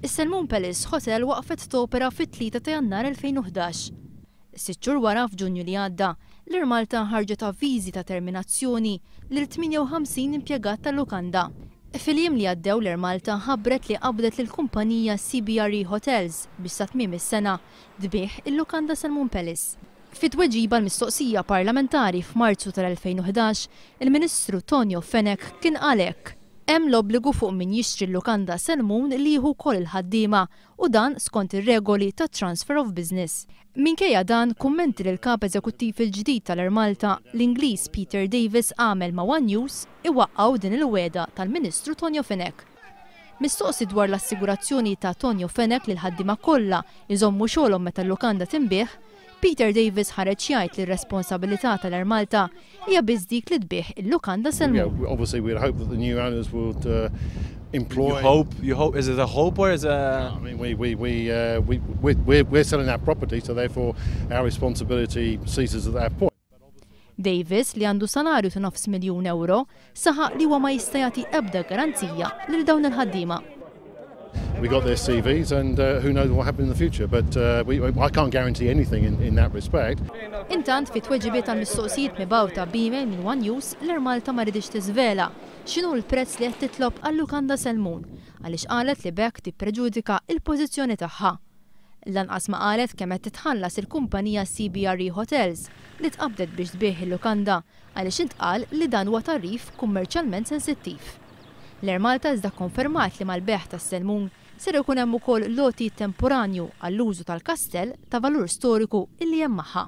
Is-Salmon Palace Hotel waqfet topera fit-3 ta' Jannar 2011. 6 xhur wara f'Ġunju li għadda, l-Air Malta ħarġet avviżi ta' terminazzjoni lil 58 impjegat tal-lukanda. Fil-jiem li għaddew l-Air Malta ħabbret li qabdet lill-kumpanija CBRE Hotels biex sa tmiem is-sena tbieħ il-lukanda Salmon Palace. Fit-tweġiba l-mistoqsija parlamentari f'Marzu tal-2011, il-Ministru Tonio Fenech kien qal hekk. Hemm l-obbligu fuq min jixtri l-lukanda Salmon li jieħu wkoll il-ħaddiema u dan skont ir-regoli ta' Transfer of Business. Minkejja dan, kummenti lil kap eżekuttiv il-ġdid tal-Air Malta, l-Ingliż Peter Davis għamel ma' One News iwaqqgħu din il-wegħda tal-Ministru Tonio Fenech. Mistoqsi dwar l-assigurazzjoni ta' Tonio Fenech li l-ħaddiema kollha iżommu xogħolhom meta l-lukanda tinbih, Peter Davis ħareġ jgħid li r-responsabilità tal-Air Malta hija biss dik li tbieħ il-lukanda Salmon. Obviously, we hope that the new owners would employ. You hope? Is it a hope or is it? I mean, we're selling our property, so therefore our responsibility ceases at that point. Davis, li għandu salarju ta' €900,000, saħaq li huwa ma jista' jagħti ebda garanzija lil dawn il-ħaddiema. We got their CVs and who knows what happens in the future, but I can't guarantee anything in that respect. Intant fit tweġibiet tal-mistoqsijiet mibgħuta b'email minn One News, l-Air Malta ma ridix tiżvela x'inhu l-prezz li qed titlob għall-lukanda Salmon għaliex qalet li bekk tippreġudika l-pożizzjoni tagħha. Lanqas ma qalet kemm qed titħallas il-kumpanija CBRE Hotels li tqabdet biex tbieħ il-lukanda għaliex intqal li dan huwa tarif kummerċjalment sensittiv. L-Air Malta iżda konfermat li mal-beħ tas-Salmon ser ikun hemm ukoll loti temporanju għall-użu tal-kastell ta' valur storiku illi hemm magħha.